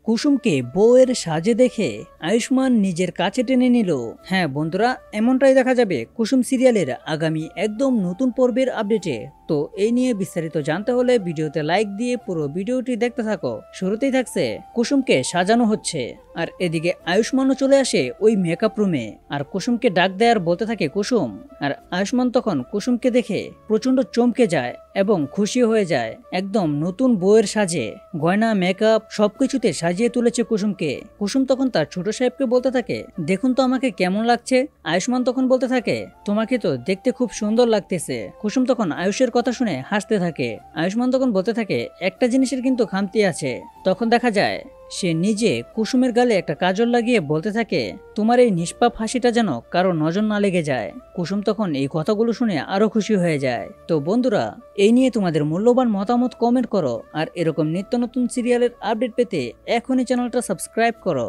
কুসুমকে বউয়ের সাজে দেখে আয়ুষ্মান নিজের কাছে টেনে নিল। হ্যাঁ বন্ধুরা, এমনটাই দেখা যাবে কুসুম সিরিয়ালের আগামী একদম নতুন পর্বের আপডেটে। তো এই নিয়ে বিস্তারিত জানতে হলে ভিডিওতে লাইক দিয়ে পুরো ভিডিওটি দেখতে থাকো। শুরুতেই থাকছে কুসুমকে সাজানো হচ্ছে, আর এদিকে আয়ুষ্মানও চলে আসে ওই মেকআপ রুমে, আর কুসুমকে ডাক দেয় আর বলতে থাকে কুসুম। আর আয়ুষ্মান তখন কুসুমকে দেখে প্রচন্ড চমকে যায় এবং খুশি হয়ে যায়। একদম নতুন বউয়ের সাজে গয়না মেকআপ সবকিছুতে সাজিয়ে তুলেছে কুসুমকে। কুসুম তখন তার ছোট সাহেবকে বলতে থাকে, দেখুন তো আমাকে কেমন লাগছে। আয়ুষ্মান তখন বলতে থাকে, তোমাকে তো দেখতে খুব সুন্দর লাগতেছে। কুসুম তখন আয়ুষের কথা শুনে হাসতে থাকে। আয়ুষ্মান তখন বলতে থাকে, একটা জিনিসের কিন্তু খামতি আছে। তখন দেখা যায় সে নিজে কুসুমের গালে একটা কাজল লাগিয়ে বলতে থাকে, তোমার এই নিষ্পাপ হাসিটা যেন কারো নজর না লেগে যায়। কুসুম তখন এই কথাগুলো শুনে আরো খুশি হয়ে যায়। তো বন্ধুরা, এই নিয়ে তোমাদের মূল্যবান মতামত কমেন্ট করো, আর এরকম নিত্য নতুন সিরিয়ালের আপডেট পেতে এখনই চ্যানেলটা সাবস্ক্রাইব করো।